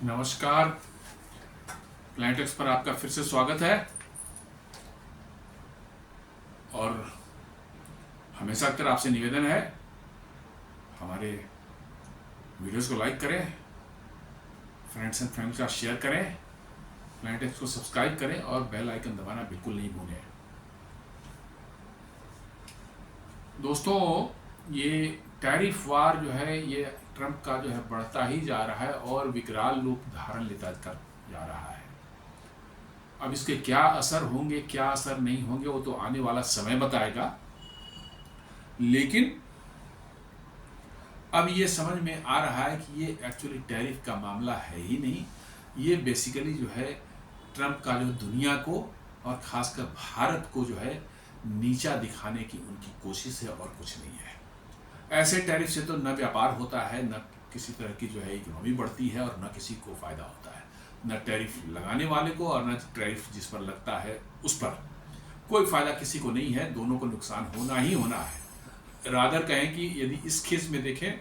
नमस्कार। प्लैनेटेक्स पर आपका फिर से स्वागत है। और हमेशा की तरह आपसे निवेदन है, हमारे वीडियोस को लाइक करें, फ्रेंड्स एंड फैमिली के साथ शेयर करें, प्लैनेटेक्स को सब्सक्राइब करें और बेल आइकन दबाना बिल्कुल नहीं भूलें। दोस्तों, ये टैरिफ वार जो है ये ट्रंप का जो है बढ़ता ही जा रहा है और विकराल रूप धारण लेता कर जा रहा है। अब इसके क्या असर होंगे, क्या असर नहीं होंगे, वो तो आने वाला समय बताएगा। लेकिन अब ये समझ में आ रहा है कि ये एक्चुअली टैरिफ का मामला है ही नहीं। ये बेसिकली जो है ट्रंप का जो दुनिया को और खासकर भारत को जो है नीचा दिखाने की उनकी कोशिश है और कुछ नहीं है। ऐसे टैरिफ से तो न व्यापार होता है, न किसी तरह की जो है इकोनॉमी बढ़ती है और न किसी को फायदा होता है, न टैरिफ लगाने वाले को और न टैरिफ जिस पर लगता है उस पर। कोई फायदा किसी को नहीं है, दोनों को नुकसान होना ही होना है। रादर कहें कि यदि इस केस में देखें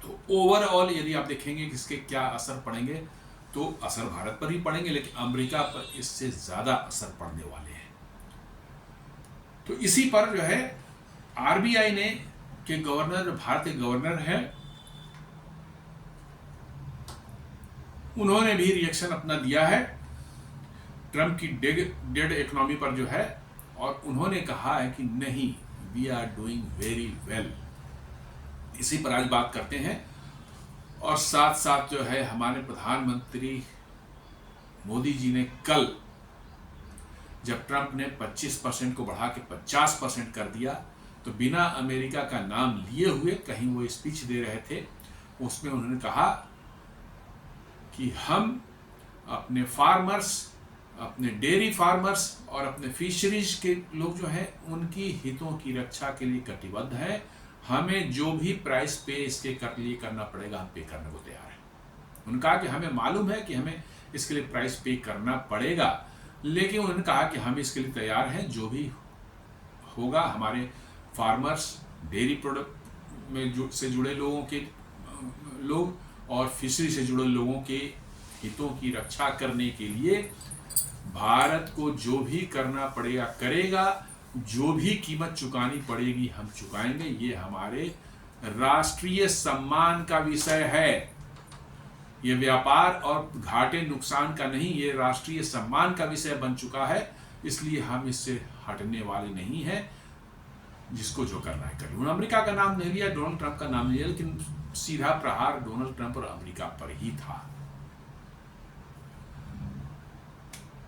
तो ओवरऑल यदि आप देखेंगे कि इसके क्या असर पड़ेंगे तो असर भारत पर ही पड़ेंगे, लेकिन अमेरिका पर इससे ज्यादा असर पड़ने वाले हैं। तो इसी पर जो है आरबीआई ने के गवर्नर, जो भारत के गवर्नर हैं, उन्होंने भी रिएक्शन अपना दिया है ट्रंप की डेड इकोनॉमी पर जो है, और उन्होंने कहा है कि नहीं, we are doing very well. इसी पर आज बात करते हैं। और साथ साथ जो है हमारे प्रधानमंत्री मोदी जी ने कल जब ट्रंप ने 25% को बढ़ा के 50% कर दिया तो बिना अमेरिका का नाम लिए हुए कहीं वो स्पीच दे रहे थे, उसमें उन्होंने कहा कि हम अपने फार्मर्स, अपने डेयरी फार्मर्स और अपने फिशरीज के लोग जो हैं उनकी हितों की रक्षा के लिए कटिबद्ध हैं। हमें जो भी प्राइस पे इसके लिए करना पड़ेगा हम पे करने को तैयार हैं। उन्होंने कहा कि हमें मालूम है कि हमें इसके लिए प्राइस पे करना पड़ेगा, लेकिन उन्होंने कहा कि हम इसके लिए तैयार हैं, जो भी होगा हमारे फार्मर्स, डेयरी प्रोडक्ट में से जुड़े लोगों के लोग और फिशरी से जुड़े लोगों के हितों की रक्षा करने के लिए भारत को जो भी करना पड़ेगा करेगा, जो भी कीमत चुकानी पड़ेगी हम चुकाएंगे। ये हमारे राष्ट्रीय सम्मान का विषय है। ये व्यापार और घाटे नुकसान का नहीं, ये राष्ट्रीय सम्मान का विषय बन चुका है। इसलिए हम इससे हटने वाले नहीं हैं। जिसको जो करना है करें। उन्होंने अमेरिका का नाम नहीं लिया, डोनाल्ड ट्रंप का नाम लिया, लेकिन सीधा प्रहार डोनाल्ड ट्रंप और अमेरिका पर ही था।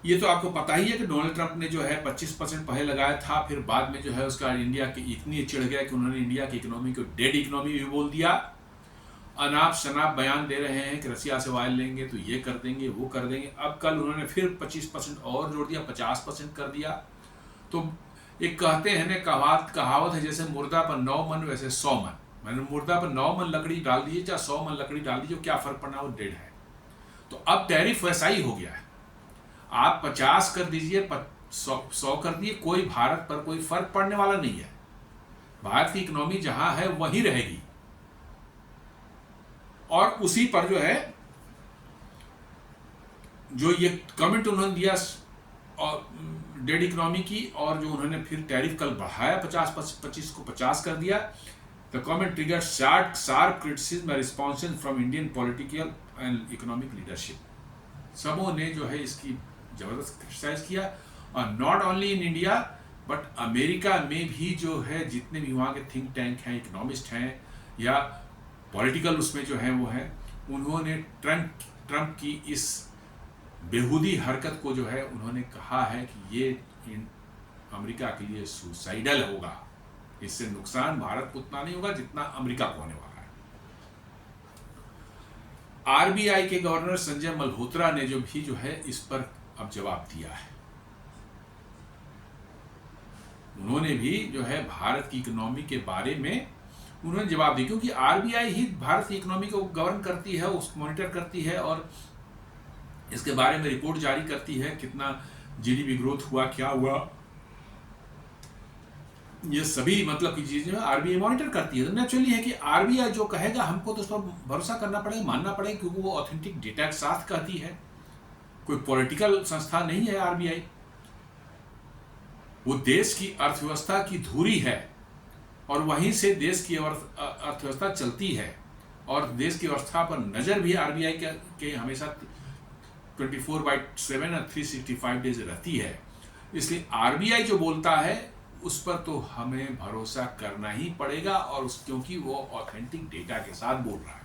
ये तो आपको पता ही है कि डोनाल्ड ट्रंप ने जो है 25% पहले लगाया था, फिर बाद में जो है उसका इंडिया की इतनी चिढ़ गया कि उन्होंने इंडिया की इकोनॉमी को डेड इकोनॉमी भी बोल दिया। अनाप शनाप बयान दे रहे हैं कि रसिया से ऑयल लेंगे तो ये कर देंगे, वो कर देंगे। अब कल उन्होंने फिर 25% और जोड़ दिया, 50% कर दिया। तो एक कहते हैं ना, कहावत है, जैसे मुर्दा पर 9 मन वैसे 100 मन। मैंने मुर्दा पर 9 मन लकड़ी डाल दीजिए, चाहे 100 मन लकड़ी डाल दीजिए, क्या फर्क पड़ना, वो डेड है। तो अब टैरिफ वैसा ही हो गया है। आप 50 कर दीजिए, 100 कर दिए, कोई भारत पर कोई फर्क पड़ने वाला नहीं है। भारत की इकोनॉमी जहां है वहीं रहेगी। और उसी पर जो है जो ये कमेंट उन्होंने दिया और डेड इकोनॉमी की, और जो उन्होंने फिर टैरिफ कल बढ़ाया 25 को 50 कर दिया। The comment trigger sharp criticism and response from Indian political and economic leadership. सबों ने जो है इसकी जबरदस्त क्रिटिसाइज किया। और not only in India but America में भी जो है जितने भी वहाँ के थिंक टैंक हैं, इकोनॉमिस्ट हैं या पॉलिटिकल उसमें जो है वो है, उन्होंने ट्रंप की इस बेहूदी हरकत को जो है उन्होंने कहा है कि ये अमेरिका के लिए सुसाइडल होगा। इससे नुकसान भारत को उतना नहीं होगा जितना अमेरिका को होने वाला है। आरबीआई के गवर्नर संजय मल्होत्रा ने जो है इस पर अब जवाब दिया है। उन्होंने भी जो है भारत की इकोनॉमी के बारे में उन्होंने जवाब दिया, क्योंकि आरबीआई ही भारत की इकोनॉमी को गवर्न करती है, उसको मॉनिटर करती है और इसके बारे में रिपोर्ट जारी करती है, कितना जीडीपी ग्रोथ हुआ, क्या हुआ। ये सभी मतलब की चीजें आरबीआई मॉनिटर करती है। तो नेचुरली है कि आरबीआई जो कहेगा हमको तो उस पर भरोसा करना पड़ेगा, मानना पड़ेगा, क्योंकि वो ऑथेंटिक डेटा के साथ कहती है। कोई पॉलिटिकल संस्था नहीं है आरबीआई। वो देश की अर्थव्यवस्था की धुरी है और वहीं से देश की अर्थव्यवस्था चलती है, और देश की अवस्था पर नजर भी आरबीआई के हमेशा 24/7 और 365 डेज रहती है। इसलिए आरबीआई जो बोलता है उस पर तो हमें भरोसा करना ही पड़ेगा, और क्योंकि वो ऑथेंटिक डेटा के साथ बोल रहा है।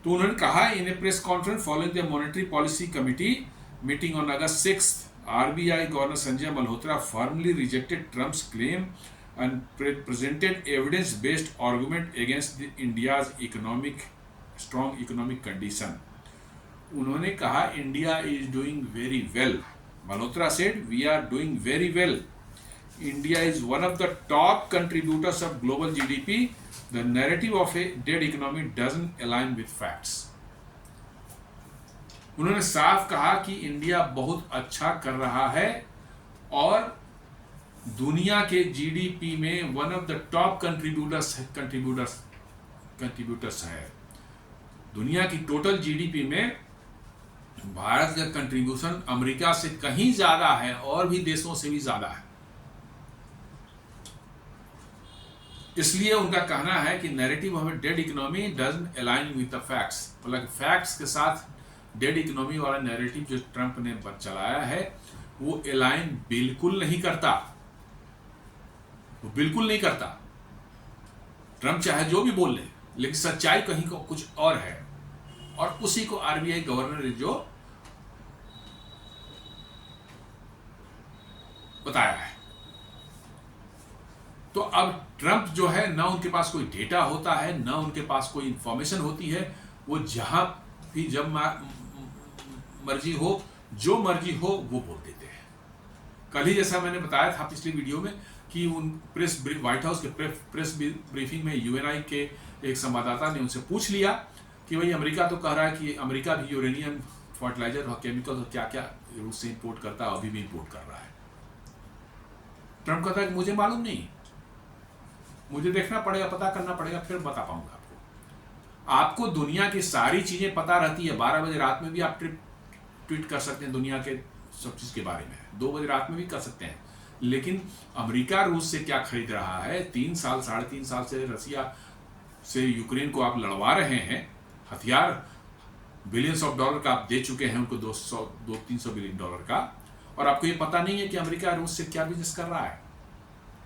तो उन्होंने कहा in a press conference following the monetary policy committee meeting on August 6, RBI governor Sanjay Malhotra firmly rejected Trump's claim and presented evidence-based argument against India's strong economic condition. उन्होंने कहा India is doing very well. Malhotra said we are doing very well. India is one of the top contributors of global GDP. The narrative of a dead economy doesn't align with facts. उन्होंने साफ कहा कि India बहुत अच्छा कर रहा है और दुनिया के जीडीपी में one of the top contributors है। दुनिया की टोटल जीडीपी में भारत का कंट्रीब्यूशन अमेरिका से कहीं ज्यादा है और भी देशों से भी ज्यादा है। इसलिए उनका कहना है कि narrative of dead economy doesn't align with the facts. मतलब फैक्ट्स के साथ डेड इकोनॉमी वाला नैरेटिव जो ट्रंप ने चलाया है वो अलाइन बिल्कुल नहीं करता। वो बिल्कुल नहीं करता। ट्रंप चाहे जो भी बोल ले, लेकिन सच्चाई कहीं को कुछ और है, और उसी को आरबीआई गवर्नर ने जो बताया है। तो अब ट्रंप जो है ना उनके पास कोई डेटा होता है, ना उनके पास कोई इंफॉर्मेशन होती है। वो जहां भी जब मर्जी हो, जो मर्जी हो वो बोल देते हैं। कल ही जैसा मैंने बताया था पिछली वीडियो में कि उन व्हाइट हाउस के प्रेस ब्रीफिंग में यूएनआई के एक संवाददाता ने उनसे पूछ लिया कि भाई अमेरिका तो कह रहा है कि अमेरिका भी यूरेनियम फर्टिलाइजर और केमिकल और क्या क्या रूस से इंपोर्ट करता है, अभी भी इंपोर्ट कर रहा है। ट्रंप कहता है कि मुझे मालूम नहीं, मुझे देखना पड़ेगा, पता करना पड़ेगा, फिर बता पाऊंगा आपको। आपको दुनिया की सारी चीजें पता रहती है। 12 बजे रात में भी आप ट्वीट कर सकते हैं दुनिया के सब चीज के बारे में, 2 बजे रात में भी कर सकते हैं। लेकिन अमेरिका रूस से क्या खरीद रहा है, 3 साल 3.5 साल से रसिया से यूक्रेन को आप लड़वा रहे हैं, हथियार बिलियंस ऑफ डॉलर का आप दे चुके हैं उनको, 200-300 बिलियन डॉलर का, और आपको ये पता नहीं है कि अमेरिका रूस से क्या बिजनेस कर रहा है।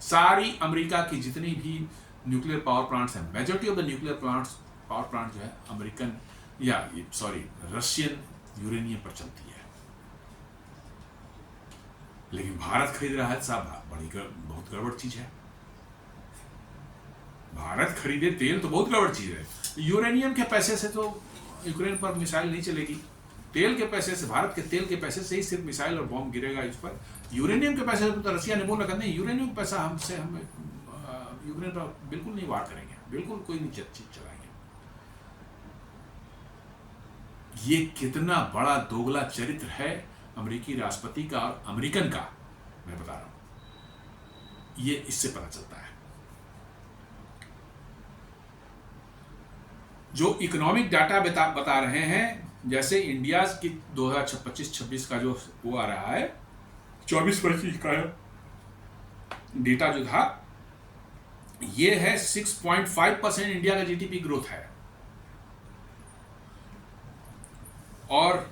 सारी अमेरिका की जितनी भी न्यूक्लियर पावर प्लांट्स हैं, majority of the nuclear power plant जो है अमेरिकन रशियन यूरेनियम पर चलती है। लेकिन भारत खरीद रहा है, साहब बहुत गड़बड़ चीज है। भारत खरीदे तेल तो बहुत गड़बड़ चीज है। यूरेनियम के पैसे से तो यूक्रेन पर मिसाइल नहीं चलेगी। तेल के पैसे से, भारत के तेल के पैसे से ही सिर्फ मिसाइल और बॉम्ब गिरेगा इस पर। यूरेनियम के पैसे से तो रसिया ने बोल रखा नहीं, यूरेनियम का पैसा हम यूक्रेन पर बिल्कुल नहीं वार करेंगे, बिल्कुल कोई नहीं चीज चलाएंगे। ये कितना बड़ा दोगला चरित्र है अमेरिकी राष्ट्रपति का और अमेरिकन का, मैं बता रहा हूं। ये इससे पता चलता है। जो इकोनॉमिक डाटा बता रहे हैं, जैसे इंडिया की 2025-26 का जो वो आ रहा है, 24-25 का डेटा जो था, ये है 6.5% इंडिया का जीडीपी ग्रोथ है, और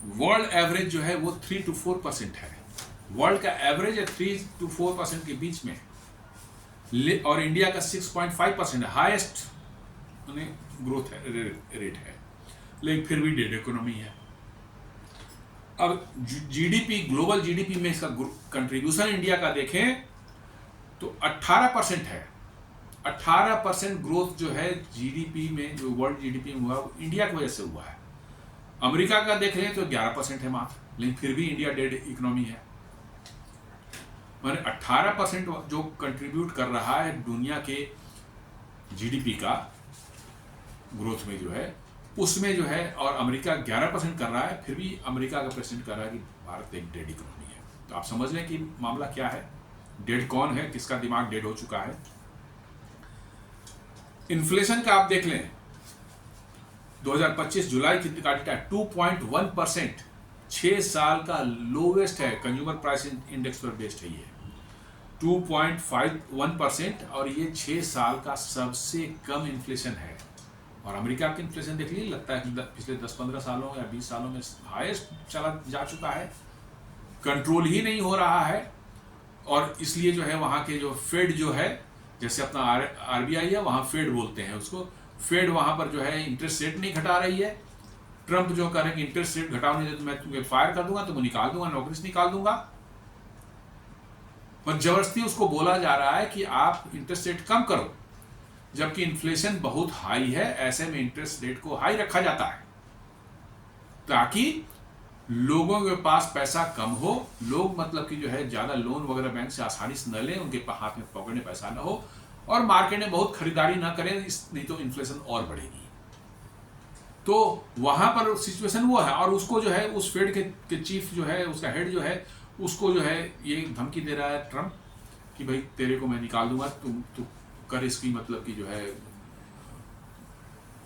वर्ल्ड एवरेज जो है वो 3 to 4% है। वर्ल्ड का एवरेज है 3 to 4% के बीच में, और इंडिया का 6.5% हाईएस्ट ग्रोथ रेट है। लेकिन फिर भी डेड इकोनॉमी है। अब जीडीपी, ग्लोबल जीडीपी में इसका कंट्रीब्यूशन इंडिया का देखें तो 18% है। 18% ग्रोथ जो है जीडीपी में, जो वर्ल्ड जीडीपी में हुआ, वो इंडिया की वजह से हुआ है। अमेरिका का देख लें तो 11% है मात्र, लेकिन फिर भी इंडिया डेड इकोनॉमी है। मैंने 18% जो कंट्रीब्यूट कर रहा है दुनिया के जीडीपी का ग्रोथ में जो है, उसमें जो है, और अमेरिका 11% कर रहा है, फिर भी अमेरिका का प्रेसिडेंट कह रहा है कि भारत एक डेड इकोनॉमी है। तो आप समझ लें कि मामला क्या है। डेड कौन है, किसका दिमाग डेड हो चुका है। इन्फ्लेशन का आप देख लें, 2025 जुलाई की डेटा 2.1%, 6 साल का लोवेस्ट है। कंज्यूमर प्राइस इंडेक्स पर बेस्ड है ये 2.51%, और ये 6 साल का सबसे कम इन्फ्लेशन है। और अमेरिका की इन्फ्लेशन देख लीजिए, लगता है कि पिछले 10-15 सालों या 20 सालों में हाईएस्ट चला जा चुका है, कंट्रोल ही नहीं हो रहा है। और इसलिए जो है वहाँ के जो फेड जो है, जैसे अपना आरबीआई है, वहाँ फेड बोलते हैं उसको, फेड वहाँ पर जो है इंटरेस्ट रेट नहीं घटा रही है। ट्रंप जो कह रहे हैं कि इंटरेस्ट रेट घटाओ नहीं तो मैं तुम्हें फायर कर दूंगा, तुमको निकाल दूंगा, नौकरी से निकाल दूंगा। और जबरदस्ती उसको बोला जा रहा है कि आप इंटरेस्ट रेट कम करो, जबकि इन्फ्लेशन बहुत हाई है। ऐसे में इंटरेस्ट रेट को हाई रखा जाता है ताकि लोगों के पास पैसा कम हो, लोग मतलब कि जो है ज़्यादा लोन वगैरह बैंक से आसानी से न लें, उनके हाथ में पॉकेट में पैसा न हो, और मार्केट में बहुत खरीदारी ना करें, नहीं तो इन्फ्लेशन और बढ़ेगी। तो वहाँ पर सिचुएशन वो है। और उसको जो है उस फेड के चीफ जो है, उसका हेड जो है, उसको जो है ये धमकी दे रहा है ट्रंप कि भाई तेरे को मैं निकाल दूंगा, तू कर इसकी मतलब कि जो है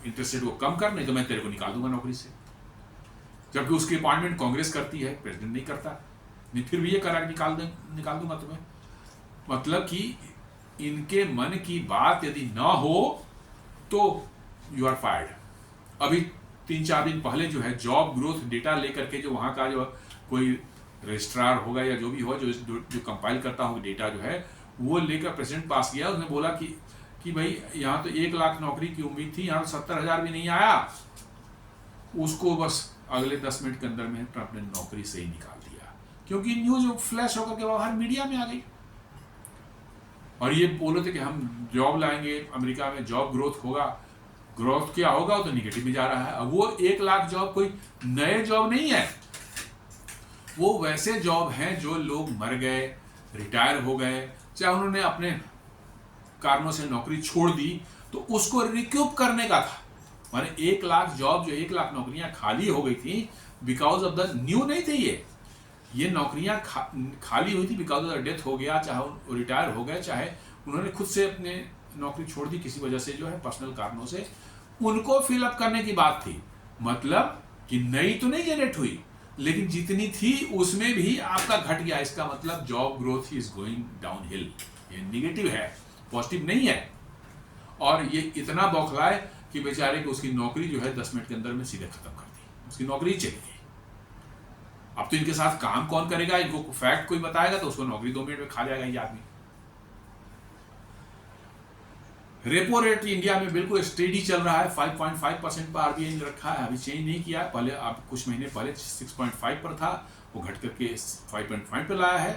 इंटरेस्ट रेट को कम कर, नहीं तो मैं तेरे को निकाल दूंगा नौकरी से। जबकि उसकी अपॉइंटमेंट कांग्रेस करती है, प्रेसिडेंट नहीं करता। नहीं, फिर भी ये करा निकाल दूंगा तुम्हें। मतलब कि इनके मन की बात यदि ना हो तो यू आर फायर्ड। अभी 3-4 दिन पहले जो है जॉब ग्रोथ डेटा लेकर के जो वहाँ का जो कोई रजिस्ट्रार होगा या जो भी हो, जो कंपाइल करता हो डेटा जो है, वो लेकर प्रेसिडेंट पास किया। उसने बोला कि भाई यहाँ तो 1 लाख नौकरी की उम्मीद थी, यहाँ 70,000 भी नहीं आया। उसको बस अगले 10 मिनट के अंदर में ट्रंप ने नौकरी से ही निकाल दिया, क्योंकि न्यूज फ्लैश होकर के बाहर मीडिया में आ गई। और ये बोले थे कि हम जॉब लाएंगे, अमेरिका में जॉब ग्रोथ होगा। ग्रोथ क्या होगा, वो तो निगेटिव में जा रहा है। अब वो 1 लाख जॉब कोई नए जॉब नहीं है, वो वैसे जॉब हैं जो लोग मर गए, रिटायर हो गए, चाहे उन्होंने अपने कारणों से नौकरी छोड़ दी, तो उसको रिक्यूप करने का था। माने 1 लाख जॉब, जो 1 लाख नौकरियां खाली हो गई थी बिकॉज ऑफ द न्यू नहीं थे ये नौकरियां खाली हुई थी बिकॉज ऑफ द डेथ हो गया, चाहे वो रिटायर हो गए, चाहे उन्होंने खुद से अपने नौकरी छोड़ दी किसी वजह से, जो है पर्सनल कारणों से, उनको फिलअप करने की बात थी। मतलब कि नई तो नहीं जनरेट हुई, लेकिन जितनी थी उसमें भी आपका घट गया। इसका मतलब job growth is going down hill. ये निगेटिव है, पॉजिटिव नहीं है। और ये इतना बौखलाए कि बेचारे को उसकी नौकरी जो है 10 मिनट के अंदर में सीधे खत्म कर दी, उसकी नौकरी चली गई। अब तो इनके साथ काम कौन करेगा, इनको फैक्ट कोई बताएगा तो उसको नौकरी 2 मिनट में खा जाएगा ये आदमी। रेपो रेट इंडिया में बिल्कुल स्टेडी चल रहा है, 5.5% पर आरबीआई ने रखा है, अभी चेंज नहीं किया। पहले आप कुछ महीने पहले 6.5 पर था, वो घट करके 5.5 पर लाया है।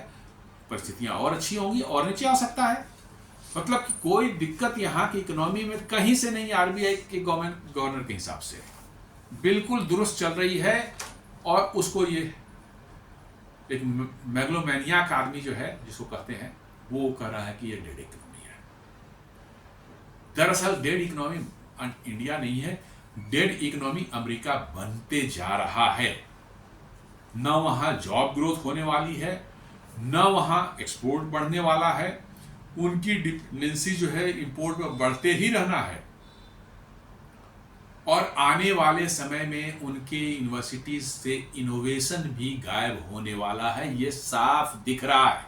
परिस्थितियां और अच्छी होंगी, और नीचे आ सकता है। मतलब कि कोई दिक्कत यहाँ की इकोनॉमी में कहीं से नहीं, आरबीआई के गवर्नर के हिसाब से बिल्कुल दुरुस्त चल रही है। और उसको ये एक मैग्लोमैनियाक आदमी जो है, जिसको कहते हैं, वो कह रहा है कि ये डेड इकोनॉमी है। दरअसल डेड इकोनॉमी इंडिया नहीं है, डेड इकोनॉमी अमेरिका बनते जा रहा है। न वहां जॉब ग्रोथ होने वाली है, न वहां एक्सपोर्ट बढ़ने वाला है। उनकी डिपेंडेंसी जो है इंपोर्ट पर बढ़ते ही रहना है। और आने वाले समय में उनके यूनिवर्सिटीज से इनोवेशन भी गायब होने वाला है। ये साफ दिख रहा है,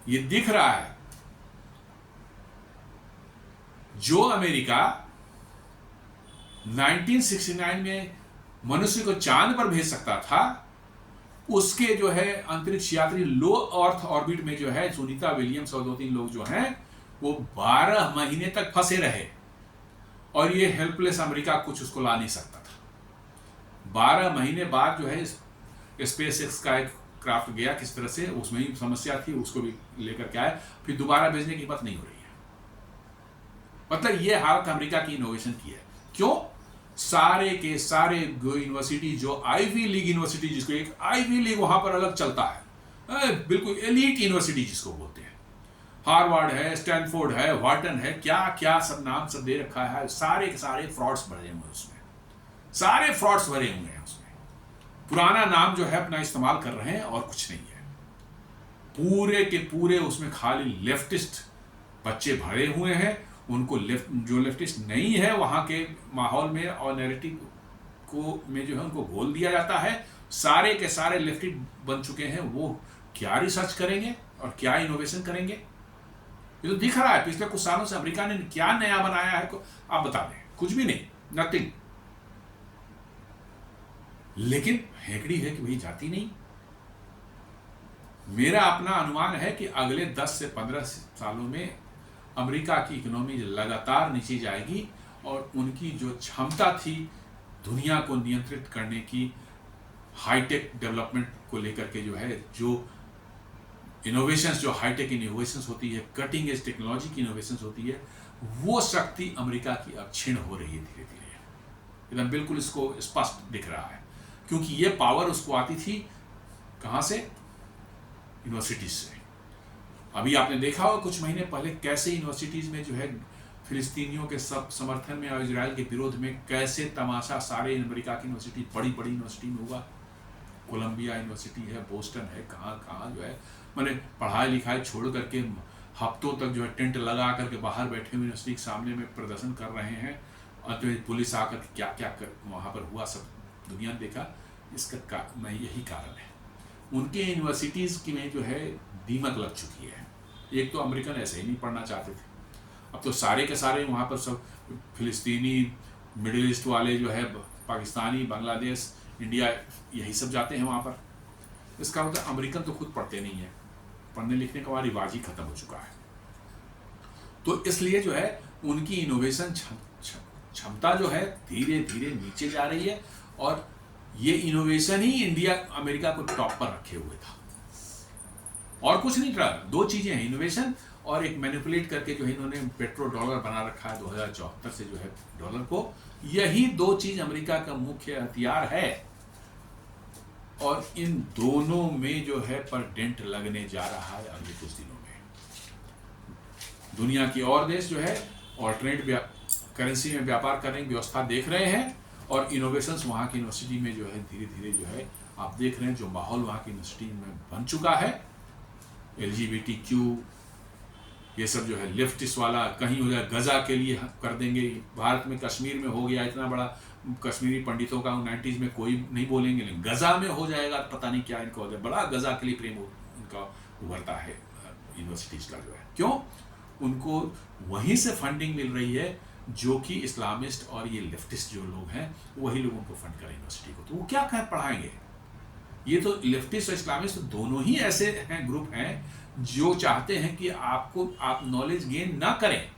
ये दिख रहा है। जो अमेरिका 1969 में मनुष्य को चांद पर भेज सकता था, उसके जो है अंतरिक्ष यात्री लो अर्थ ऑर्बिट में जो है सुनीता विलियम्स और 2-3 लोग जो हैं, वो 12 महीने तक फंसे रहे। और ये हेल्पलेस अमेरिका कुछ उसको ला नहीं सकता था। 12 महीने बाद जो है स्पेस एक्स का एक क्राफ्ट गया, किस तरह से उसमें ही समस्या थी, उसको भी लेकर के आए, फिर दोबारा भेजने की हिम्मत नहीं हो रही है। मतलब ये हालत अमेरिका की इनोवेशन की है। क्यों? सारे के सारे यूनिवर्सिटी, जो आईवी लीग यूनिवर्सिटी, जिसको एक आईवी लीग वहां पर अलग चलता है, बिल्कुल एलीट यूनिवर्सिटी जिसको बोलते हैं, हार्वर्ड है, स्टैनफोर्ड है, वार्टन है, क्या क्या सब नाम सब दे रखा है। सारे के सारे फ्रॉड्स भरे हुए उसमें, सारे फ्रॉड्स भरे हुए हैं उसमें। पुराना नाम जो है अपना इस्तेमाल कर रहे हैं और कुछ नहीं है। पूरे के पूरे उसमें खाली लेफ्टिस्ट बच्चे भरे हुए हैं। उनको जो लेफ्टिस्ट नहीं है वहाँ के माहौल में और नैरेटिव को में जो है उनको घोल दिया जाता है। सारे के सारे लेफ्टिस्ट बन चुके हैं। वो क्या रिसर्च करेंगे और क्या इनोवेशन करेंगे? ये तो दिख रहा है पिछले कुछ सालों से अमेरिका ने क्या नया बनाया है, आप बता दें। कुछ भी नहीं, नथिंग। लेकिन हेकड़ी है कि वही जाती नहीं। मेरा अपना अनुमान है कि अगले 10 से 15 सालों में अमेरिका की इकोनॉमी लगातार नीचे जाएगी और उनकी जो क्षमता थी दुनिया को नियंत्रित करने की, हाईटेक डेवलपमेंट को लेकर के जो है, जो इनोवेशंस, जो हाईटेक इनोवेशंस होती है, कटिंग एज टेक्नोलॉजी की इनोवेशंस होती है, वो शक्ति अमेरिका की अब क्षीण हो रही है धीरे धीरे। एकदम बिल्कुल इसको स्पष्ट दिख रहा है, क्योंकि ये पावर उसको आती थी कहाँ से? यूनिवर्सिटीज से। अभी आपने देखा होगा कुछ महीने पहले कैसे यूनिवर्सिटीज में जो है फिलिस्तीनियों के सब समर्थन में और इजराइल के विरोध में कैसे तमाशा सारे अमेरिका की यूनिवर्सिटी, बड़ी बड़ी यूनिवर्सिटी में हुआ। कोलंबिया यूनिवर्सिटी है, बोस्टन है, कहाँ कहाँ जो है मैंने पढ़ाई लिखाई छोड़ करके हफ्तों तक जो है टेंट लगा करके बाहर बैठे हुए यूनिवर्सिटी के सामने में प्रदर्शन कर रहे हैं। और तो पुलिस आकर क्या क्या कर वहाँ पर हुआ सब दुनिया ने देखा। इसका यही कारण है, उनके यूनिवर्सिटीज़ की में जो है दीमक लग चुकी है। एक तो अमेरिकन ऐसे ही नहीं पढ़ना चाहते थे, अब तो सारे के सारे वहाँ पर सब फिलिस्तीनी, मिडिल ईस्ट वाले जो है, पाकिस्तानी, बांग्लादेश, इंडिया, यही सब जाते हैं वहाँ पर। इसका मतलब अमेरिकन तो खुद पढ़ते नहीं है, पढ़ने लिखने का वहाँ रिवाज ही खत्म हो चुका है। तो इसलिए जो है उनकी इनोवेशन क्षमता जो है धीरे धीरे नीचे जा रही है। और ये इनोवेशन ही इंडिया अमेरिका को टॉप पर रखे हुए था, और कुछ नहीं था। दो चीजें हैं, इनोवेशन और एक मैनिपुलेट करके जो है इन्होंने पेट्रो डॉलर बना रखा है 2074 से जो है डॉलर को। यही दो चीज अमेरिका का मुख्य हथियार है, और इन दोनों में जो है पर डेंट लगने जा रहा है अगले कुछ दिनों में। दुनिया की और देश जो है ऑल्टरनेट करेंसी में व्यापार करने की व्यवस्था देख रहे हैं, और इनोवेशंस वहाँ की यूनिवर्सिटी में जो है धीरे धीरे जो है आप देख रहे हैं जो माहौल वहाँ की यूनिवर्सिटी में बन चुका है। LGBTQ ये सब जो है लेफ्टिस्ट वाला, कहीं हो जाए गजा के लिए कर देंगे। भारत में कश्मीर में हो गया इतना बड़ा, कश्मीरी पंडितों का 90s में कोई नहीं बोलेंगे, लेकिन गजा में हो जाएगा, पता नहीं क्या इनका हो जाए। बड़ा गजा के लिए प्रेम उनका उभरता है यूनिवर्सिटीज़ का जो है। क्यों? उनको वहीं से फंडिंग मिल रही है, जो कि इस्लामिस्ट और ये लेफ्टिस्ट जो लोग हैं वही लोग उनको फंड करें यूनिवर्सिटी को। तो वो क्या कर पढ़ाएंगे? ये तो लेफ्टिस्ट और इस्लामिस्ट दोनों ही ऐसे हैं, ग्रुप हैं जो चाहते हैं कि आप नॉलेज गेन ना करें,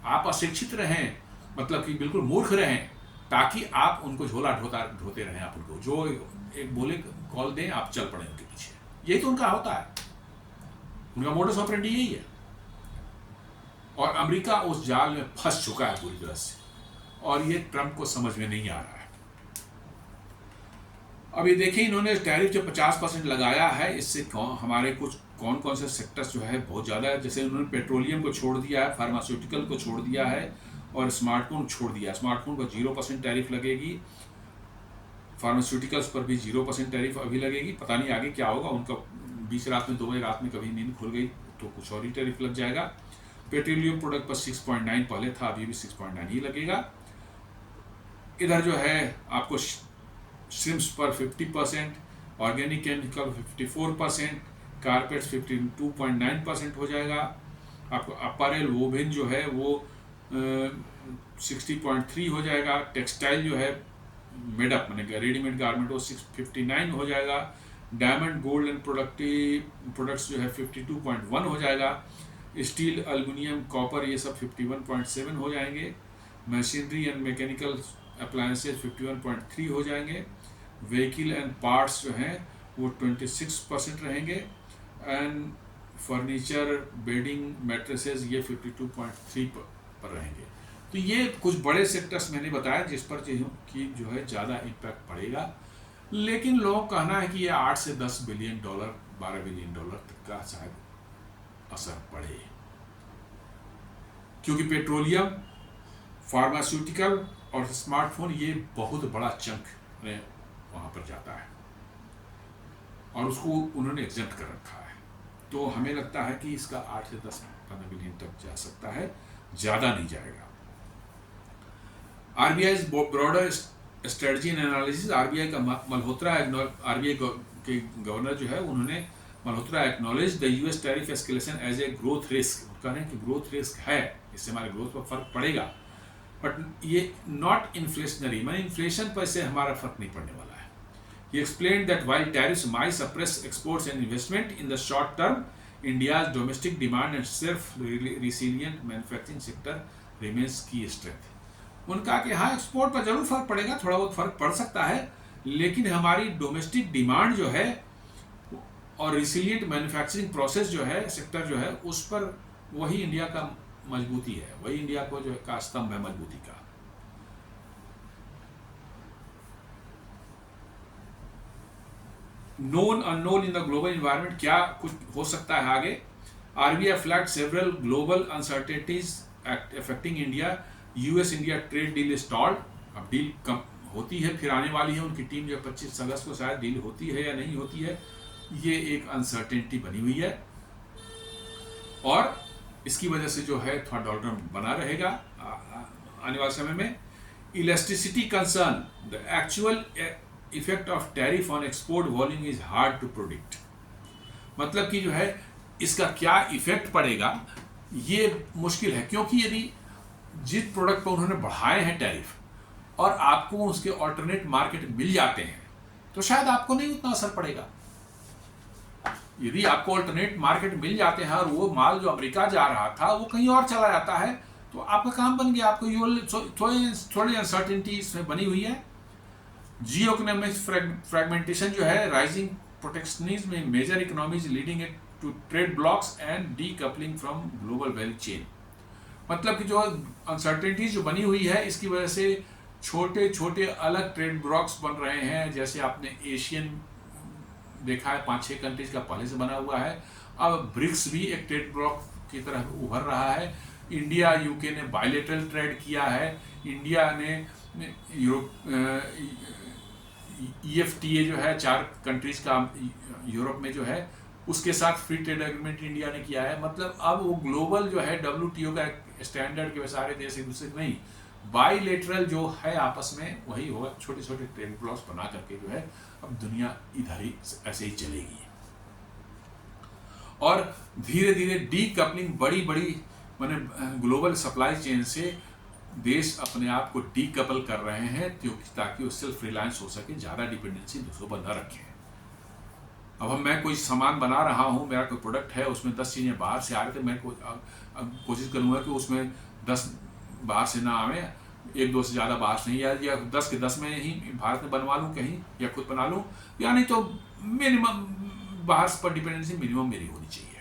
आप अशिक्षित रहें, मतलब कि बिल्कुल मूर्ख रहें, ताकि आप उनको झोला ढोते रहें। आप उनको जो एक बोले कॉल दें, आप चल पड़े उनके पीछे। यही तो उनका होता है, उनका मोडस ऑपरेंडी यही है। और अमेरिका उस जाल में फंस चुका है पूरी तरह से, और ये ट्रंप को समझ में नहीं आ रहा है। अब ये देखिए, इन्होंने टैरिफ जो 50% लगाया है, इससे हमारे कौन कौन से सेक्टर्स जो है बहुत ज़्यादा है। जैसे उन्होंने पेट्रोलियम को छोड़ दिया है, फार्मास्यूटिकल को छोड़ दिया है, और स्मार्टफोन छोड़ दिया है। स्मार्टफोन पर 0% टैरिफ लगेगी, फार्मास्यूटिकल्स पर भी 0% टैरिफ अभी लगेगी। पता नहीं आगे क्या होगा उनका। बीच रात में 2 बजे रात में कभी नींद खुल गई तो कुछ और ही टैरिफ लग जाएगा। पेट्रोलियम प्रोडक्ट पर 6.9 पहले था, अभी भी 6.9 ही लगेगा। इधर जो है आपको श्रिम्स पर 50%, ऑर्गेनिक केमिकल 54%, कारपेट्स 52.9% हो जाएगा। आपको अपैरल वोवेन जो है वो 60.3 हो जाएगा। टेक्सटाइल जो है मेडअप माने रेडीमेड गारमेंट वो 659 हो जाएगा। डायमंड गोल्ड एंड प्रोडक्ट्स जो है 52.1 हो जाएगा। स्टील, एल्युमिनियम, कॉपर ये सब 51.7 हो जाएंगे। मशीनरी एंड मैकेनिकल अप्लायंसेज 51.3 हो जाएंगे। व्हीकल एंड पार्ट्स जो हैं वो 26% रहेंगे। एंड फर्नीचर, बेडिंग, मैट्रेसेस ये 52.3 पर रहेंगे। तो ये कुछ बड़े सेक्टर्स मैंने बताया जिस पर कि जो है ज़्यादा इम्पैक्ट पड़ेगा। लेकिन लोगों का कहना है कि ये 8 से 10 बिलियन डॉलर, 12 बिलियन डॉलर तक का शायद असर पड़े, क्योंकि पेट्रोलियम, फार्मास्यूटिकल और स्मार्टफोन ये बहुत बड़ा चंक में वहाँ पर जाता है, और उसको उन्होंने एग्जेम्प्ट कर रखा है। तो हमें लगता है कि इसका 8 से 10-15 बिलियन तक जा सकता है, ज़्यादा नहीं जाएगा। RBI broader strategy and analysis, RBI का मल्होत्रा, आरबीआई के गवर्नर जो है उन्होंने Malhotra acknowledge the US tariff escalation as a growth risk. कह रहे हैं कि ग्रोथ रिस्क है, इससे हमारे ग्रोथ पर फर्क पड़ेगा, बट ये नॉट इन्फ्लेशनरी, माने इन्फ्लेशन पर से हमारा फर्क नहीं पड़ने वाला है। He explained that while tariffs might suppress exports and investment in the short term, India's domestic demand and self-resilient manufacturing sector remains key strength. उनका कि हाँ एक्सपोर्ट पर जरूर फर्क पड़ेगा, थोड़ा बहुत फर्क पड़ सकता है, लेकिन हमारी डोमेस्टिक डिमांड जो है और रिसिलियंट मैन्युफैक्चरिंग प्रोसेस जो है, सेक्टर जो है, उस पर वही इंडिया का मजबूती है, वही इंडिया को जो का स्तंभ है मजबूती का। Known unknown in the global environment, क्या कुछ हो सकता है आगे। RBI flagged several global uncertainties affecting India, US India trade deal stalled. अब डील कम होती है, फिर आने वाली है, उनकी टीम जो 25 अगस्त को शायद डील होती है या नहीं होती है, ये एक अनसर्टेनिटी बनी हुई है, और इसकी वजह से जो है थोड़ा डॉलर बना रहेगा आने वाले समय में। Elasticity concern, the actual effect of tariff on export volume is hard to predict. मतलब कि जो है इसका क्या इफेक्ट पड़ेगा ये मुश्किल है, क्योंकि यदि जिस प्रोडक्ट पर उन्होंने बढ़ाए हैं टैरिफ और आपको उसके ऑल्टरनेट मार्केट मिल जाते हैं तो शायद आपको नहीं उतना असर पड़ेगा। यदि आपको ऑल्टरनेट मार्केट मिल जाते हैं और वो माल जो अमेरिका जा रहा था वो कहीं और चला जाता है तो आपका काम बन गया। आपको थोड़ी अनसर्टेनिटी इसमें बनी हुई है। जियो इकोनॉमिक फ्रेगमेंटेशन जो है, rising protectionism in major economies leading it to trade blocs and decoupling from global value chain. मतलब कि जो अनसर्टेनिटीज जो बनी हुई है इसकी वजह से छोटे छोटे अलग ट्रेड ब्लॉक्स बन रहे हैं। जैसे आपने एशियन देखा है, 5-6 कंट्रीज का पहले से बना हुआ है, अब ब्रिक्स भी एक ट्रेड ब्लॉक की तरह उभर रहा है। इंडिया यूके ने बायलेटरल ट्रेड किया है, इंडिया ने यूरोप EFTA जो है 4 कंट्रीज का यूरोप में जो है उसके साथ फ्री ट्रेड एग्रीमेंट इंडिया ने किया है। मतलब अब वो ग्लोबल जो है WTO का स्टैंडर्ड के सारे देश एक दूसरे नहीं, बाइलेटरल जो है आपस में वही होगा। छोटे छोटे ट्रेड ब्लॉक्स बना करके जो है अब दुनिया इधर ही ऐसे ही चलेगी, और धीरे धीरे डीकपलिंग बड़ी बड़ी माने ग्लोबल सप्लाई चेन से देश अपने आप को डीकपल कर रहे हैं ताकि वो सेल्फ रिलायंस हो सके, ज़्यादा डिपेंडेंसी दूसरों पर न रखें। अब मैं कोई सामान बना रहा हूँ, मेरा कोई प्रोडक्ट है, उसमें 10 चीज़ें बाहर से आ रही, तो मैं कोशिश करूँगा कि उसमें 10 बाहर से ना आवे, 1-2 से ज़्यादा बाहर से नहीं आए, या 10 के 10 में ही भारत में बनवा लूँ कहीं, या खुद बना लूँ, या नहीं तो मिनिमम बाहर पर डिपेंडेंसी मिनिमम मेरी होनी चाहिए।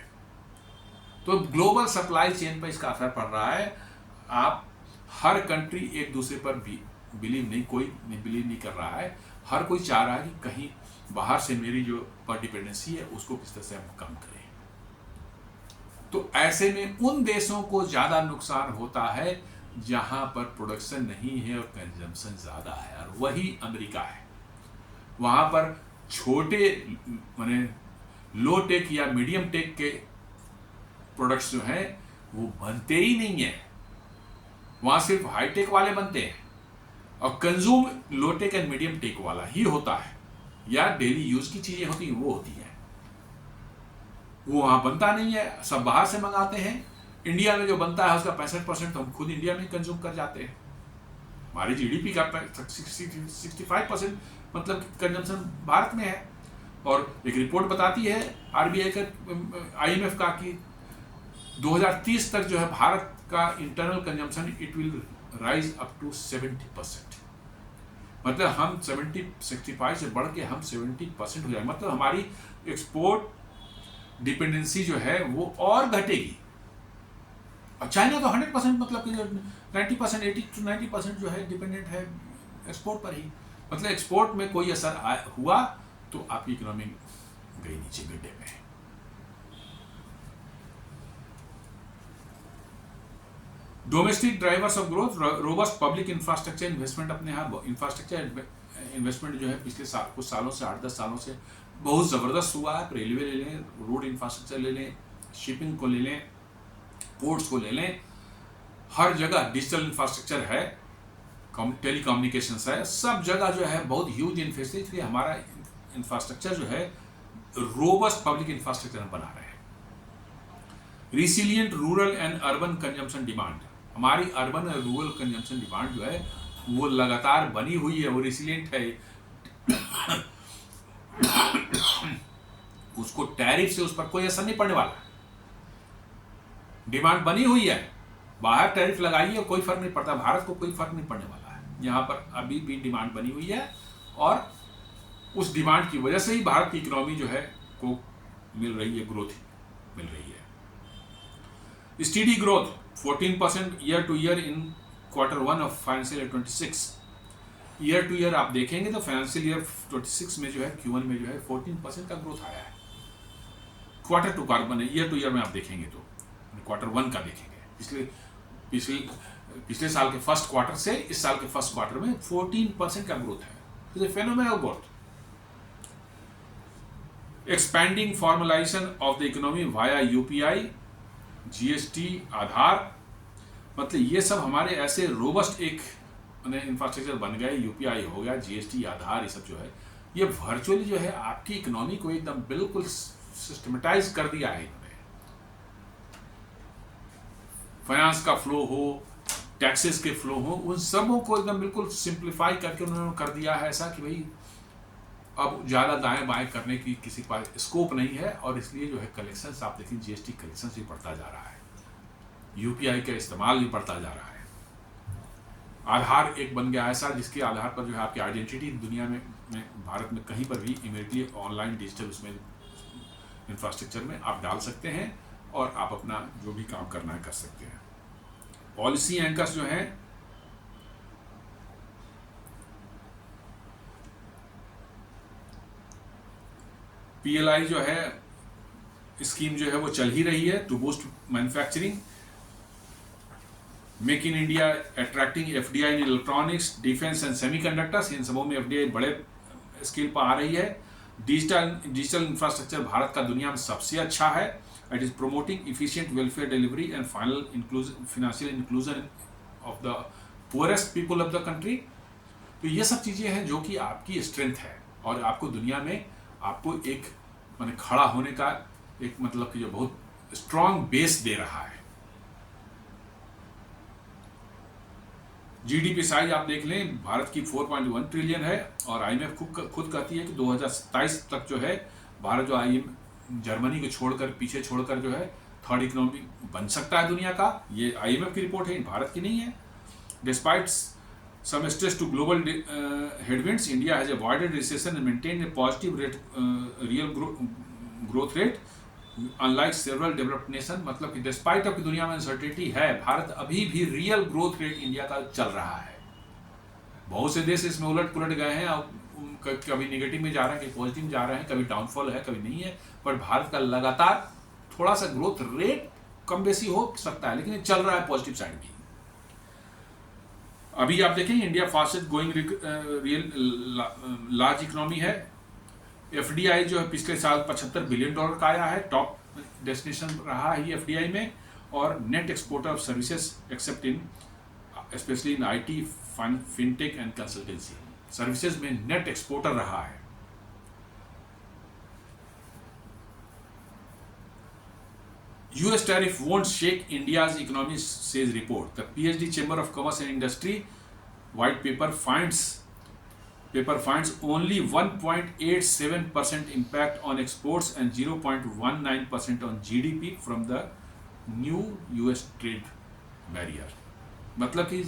तो ग्लोबल सप्लाई चेन पर इसका असर पड़ रहा है। आप हर कंट्री एक दूसरे पर भी बिलीव नहीं कर रहा है, हर कोई चाह रहा है कि कहीं बाहर से मेरी जो पर डिपेंडेंसी है उसको किस तरह से हम कम करें। तो ऐसे में उन देशों को ज़्यादा नुकसान होता है जहां पर प्रोडक्शन नहीं है और कंजम्पशन ज़्यादा है, और वही अमेरिका है। वहां पर छोटे माने लो टेक या मीडियम टेक के प्रोडक्ट्स जो हैं वो बनते ही नहीं है, वहां सिर्फ हाई टेक वाले बनते हैं, और consume low tech and medium tech वाला ही होता है, या डेली यूज की चीजें होती हैं वो होती हैं, वो वहां बनता नहीं है, सब बाहर से मंगाते हैं। इंडिया में जो बनता है उसका 65% तो हम खुद इंडिया में कंज्यूम कर जाते हैं। हमारी जीडीपी का 65% मतलब कंजम्पशन भारत में है। और एक रिपोर्ट बताती है आरबीआई का, IMF का, कि 2030 तक जो है भारत का internal consumption it will rise up to 70%। मतलब हम 65 से बढ़ के हम 70% हो जाए, मतलब हमारी एक्सपोर्ट डिपेंडेंसी जो है वो और घटेगी। और चाइना तो 100% मतलब कि 90%, 80 to 90% जो है डिपेंडेंट है एक्सपोर्ट पर ही। मतलब एक्सपोर्ट में कोई असर हुआ तो आपकी इकोनॉमी गई नीचे गड्ढे में। Domestic drivers of growth, robust public infrastructure investment. अपने यहाँ इंफ्रास्ट्रक्चर इन्वेस्टमेंट जो है पिछले कुछ सालों से 8-10 सालों से बहुत ज़बरदस्त हुआ है। रेलवे ले लें, रोड इंफ्रास्ट्रक्चर ले लें, शिपिंग को ले लें, पोर्ट्स को ले लें, हर जगह डिजिटल इंफ्रास्ट्रक्चर है, टेली कम्युनिकेशंस है, सब जगह जो है बहुत ह्यूज इंफ्रास्ट्रक्चर। हमारा इंफ्रास्ट्रक्चर जो है रोबस्ट पब्लिक इंफ्रास्ट्रक्चर हम बना रहे हैं। Resilient rural and urban consumption demand, हमारी अर्बन और रूरल कंजम्पशन डिमांड जो है वो लगातार बनी हुई है, वो रिसिलियंट है। उसको टैरिफ से उस पर कोई असर नहीं पड़ने वाला। डिमांड बनी हुई है, बाहर टैरिफ लगाइए कोई फर्क नहीं पड़ता, भारत को कोई फर्क नहीं पड़ने वाला है। यहाँ पर अभी भी डिमांड बनी हुई है और उस डिमांड की वजह से ही भारत की इकोनॉमी जो है को मिल रही है, ग्रोथ मिल रही है। Steady growth 14% year to year in Q1 of financial year 26। Year to year आप देखेंगे तो फाइनेंशियल ईयर 26 में जो है Q1 में जो है 14% का ग्रोथ आया है। Quarter to quarter, year to year में आप देखेंगे तो Q1 का देखेंगे, पिछले साल के फर्स्ट क्वार्टर से इस साल के फर्स्ट क्वार्टर में 14% का ग्रोथ है। Phenomenal growth. Expanding formalisation of the economy via UPI, GST, Aadhaar, मतलब ये सब हमारे ऐसे रोबस्ट एक इंफ्रास्ट्रक्चर बन गए। यूपीआई हो गया, जीएसटी, आधार, ये सब जो है ये वर्चुअली जो है आपकी इकोनॉमी को एकदम बिल्कुल सिस्टमेटाइज कर दिया है इन्होंने। फाइनेंस का फ्लो हो, टैक्सेस के फ्लो हो, उन सबों को एकदम बिल्कुल सिंप्लीफाई करके उन्होंने कर दिया है ऐसा कि भाई अब ज़्यादा दाएं बाएं करने की किसी के पास स्कोप नहीं है। और इसलिए जो है कलेक्शंस आप देखिए, जीएसटी कलेक्शंस भी बढ़ता जा रहा है, यूपीआई का इस्तेमाल भी बढ़ता जा रहा है। आधार एक बन गया ऐसा जिसके आधार पर जो है आपकी आइडेंटिटी दुनिया में भारत में कहीं पर भी इमीडिएटली ऑनलाइन डिजिटल उसमें इंफ्रास्ट्रक्चर में आप डाल सकते हैं और आप अपना जो भी काम करना है कर सकते हैं। पॉलिसी एंकर्स जो हैं पीएलआई जो है स्कीम जो है वो चल ही रही है to boost manufacturing, make in India, attracting FDI in electronics, defence and semiconductors, इन सबों में एफडीआई बड़े स्केल पर आ रही है। डिजिटल इंफ्रास्ट्रक्चर भारत का दुनिया में सबसे अच्छा है। It is promoting efficient welfare delivery and financial inclusion of the poorest people of the country. तो ये सब चीज़ें हैं जो कि आपकी स्ट्रेंथ है और आपको दुनिया में आपको एक माने खड़ा होने का एक मतलब कि जो बहुत स्ट्रांग बेस दे रहा है। जीडीपी साइज आप देख लें, भारत की 4.1 ट्रिलियन है और आईएमएफ खुद कहती है कि 2027 तक जो है भारत जो जर्मनी को छोड़कर पीछे छोड़कर जो है थर्ड इकोनॉमी बन सकता है दुनिया का। ये आईएमएफ की रिपोर्ट है, भारत की नहीं है। Despite some stress to global headwinds, India has avoided recession and maintained a positive real growth rate unlike several developed nation। मतलब कि डिस्पाइट अब दुनिया में अनसर्टेनिटी है, भारत अभी भी रियल ग्रोथ रेट इंडिया का चल रहा है। बहुत से देश इसमें उलट पुलट गए हैं, कभी निगेटिव में जा रहे हैं, कभी पॉजिटिव जा रहे हैं, कभी डाउनफॉल है, कभी नहीं है, पर भारत का लगातार थोड़ा सा ग्रोथ रेट कम बेसी हो सकता है, लेकिन चल रहा है पॉजिटिव साइड भी। अभी आप देखेंगे India fastest going real large economy है। एफडीआई जो है पिछले साल $75 बिलियन का आया है, टॉप डेस्टिनेशन रहा है एफडीआई में। और net exporter of services accept in specially in IT, fintech and consultancy services में नेट एक्सपोर्टर रहा है। US tariff won't shake India's economy, says report. The PhD Chamber of Commerce and Industry white paper finds only 1.87% impact on exports and 0.19% on GDP from the new US trade barrier। मतलब कि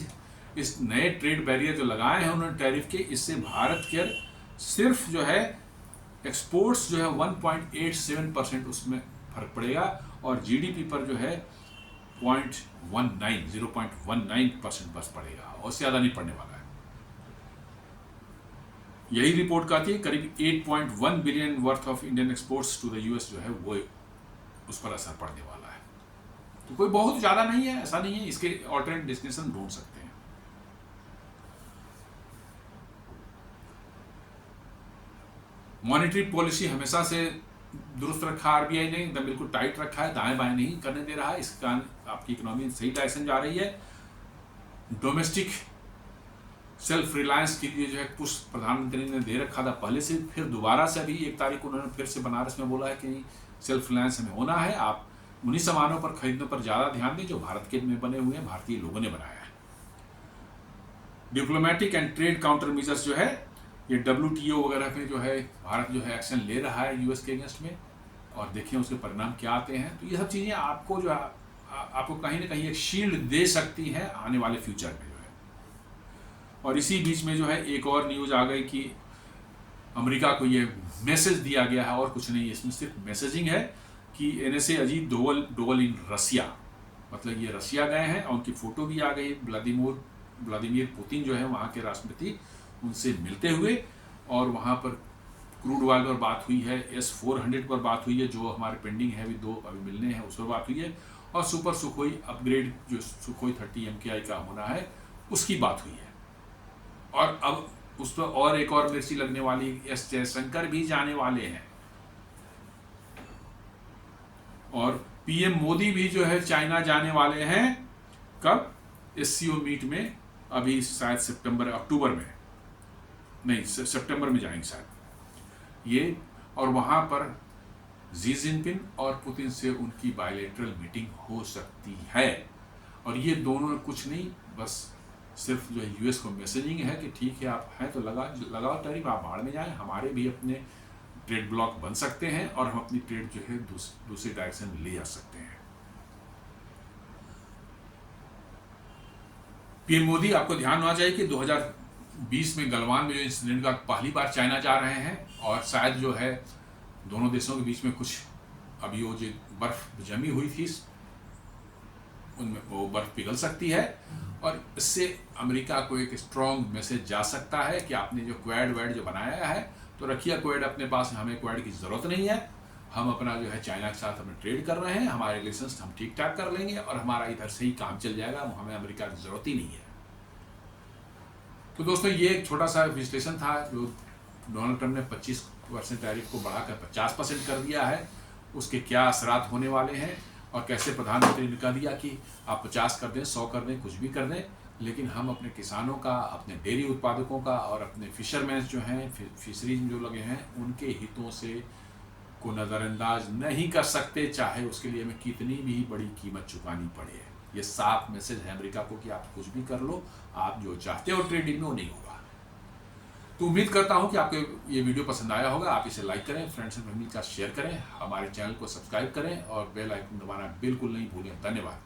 इस नए trade barrier जो लगाए हैं उन्होंने tariff के, इससे भारत के सिर्फ जो है एक्सपोर्ट्स जो है 1.87% उसमें फर्क पड़ेगा और जीडीपी पर जो है 0.19% बस पड़ेगा और उससे ज़्यादा नहीं पड़ने वाला है। यही रिपोर्ट कहती है करीब 8.1 billion worth of Indian exports to the US जो है वो उस पर असर पड़ने वाला है। तो कोई बहुत ज़्यादा नहीं है, ऐसा नहीं है, इसके ऑल्टरनेट डेस्टिनेशन ढूंढ सकते हैं। मॉनेटरी पॉलिसी हमेशा से दुरुस्त रखा आरबीआई ने, एकदम बिल्कुल टाइट रखा है, दाएं बाएं नहीं करने दे रहा है। इसके कारण आपकी इकोनॉमी सही डायरेक्शन जा रही है। डोमेस्टिक सेल्फ रिलायंस के लिए जो है पुश प्रधानमंत्री ने दे रखा था पहले से, फिर दोबारा से अभी 1 तारीख को उन्होंने फिर से बनारस में बोला है कि सेल्फ रिलायंस हमें होना है, आप उन्हीं सामानों पर खरीदने पर ज़्यादा ध्यान दें जो भारत के में बने हुए हैं, भारतीय लोगों ने बनाया है। Diplomatic and trade counter measures जो है ये WTO वगैरह पे जो है भारत जो है एक्शन ले रहा है यूएस के अगेंस्ट में, और देखें उसके परिणाम क्या आते हैं। तो ये सब चीज़ें आपको जो आपको कहीं ना कहीं एक शील्ड दे सकती है आने वाले फ्यूचर में जो है। और इसी बीच में जो है एक और न्यूज़ आ गई कि अमेरिका को ये मैसेज दिया गया है, और कुछ नहीं, इसमें सिर्फ मैसेजिंग है कि NSA अजीत डोवल इन रसिया, मतलब ये रसिया गए हैं और उनकी फ़ोटो भी आ गई। व्लादिमीर पुतिन जो है वहाँ के राष्ट्रपति, उनसे मिलते हुए, और वहाँ पर क्रूड ऑयल पर बात हुई है, S-400 पर बात हुई है जो हमारे पेंडिंग है, अभी मिलने हैं, उस पर बात हुई है, और सुपर सुखोई अपग्रेड जो सुखोई 30 MKI का होना है उसकी बात हुई है। और अब उस पर और एक और मिर्ची लगने वाली, S जयशंकर भी जाने वाले हैं, और PM मोदी भी जो है चाइना जाने वाले हैं। कब? SCO मीट में, अभी शायद अक्टूबर में नहीं, सितंबर में जाएंगे शायद ये, और वहाँ पर जी जिनपिंग और पुतिन से उनकी बायलैटरल मीटिंग हो सकती है। और ये दोनों कुछ नहीं, बस सिर्फ जो है यूएस को मैसेजिंग है कि ठीक है आप हैं तो लगाओ टैरिफ, आप भाड़ में जाएं, हमारे भी अपने ट्रेड ब्लॉक बन सकते हैं और हम अपनी ट्रेड जो है दूसरी डायरेक्शन में ले जा सकते हैं। PM मोदी, आपको ध्यान होना चाहिए कि 2020 में गलवान में जो इंसिडेंट का पहली बार चाइना जा रहे हैं, और शायद जो है दोनों देशों के बीच में कुछ अभी वो जो बर्फ जमी हुई थी उनमें वो बर्फ पिघल सकती है, और इससे अमेरिका को एक स्ट्रॉन्ग मैसेज जा सकता है कि आपने जो क्वाड जो बनाया है तो रखिए क्वाड अपने पास, हमें क्वाड की ज़रूरत नहीं है, हम अपना जो है चाइना के साथ अपने ट्रेड कर रहे हैं, हमारे रिलेशंस हम ठीक ठाक कर लेंगे और हमारा इधर से ही काम चल जाएगा, हमें अमेरिका की ज़रूरत ही नहीं है। तो दोस्तों ये एक छोटा सा विश्लेषण था जो डोनाल्ड ट्रंप ने 25% टैरिफ को बढ़ाकर 50% कर दिया है, उसके क्या असरात होने वाले हैं, और कैसे प्रधानमंत्री ने कह दिया कि आप 50 कर दें, 100 कर दें, कुछ भी कर दें, लेकिन हम अपने किसानों का, अपने डेयरी उत्पादकों का और अपने फिशरमैन जो हैं, फिशरीज में जो लगे हैं, उनके हितों से को नज़रअंदाज नहीं कर सकते, चाहे उसके लिए हमें कितनी भी बड़ी कीमत चुकानी पड़े। ये साफ मैसेज है अमेरिका को कि आप कुछ भी कर लो, आप जो चाहते हो ट्रेडिंग में वो नहीं होगा। तो उम्मीद करता हूं कि आपको ये वीडियो पसंद आया होगा। आप इसे लाइक करें, फ्रेंड्स एंड फैमिली के साथ शेयर करें, हमारे चैनल को सब्सक्राइब करें और बेल आइकन दबाना बिल्कुल नहीं भूलें। धन्यवाद।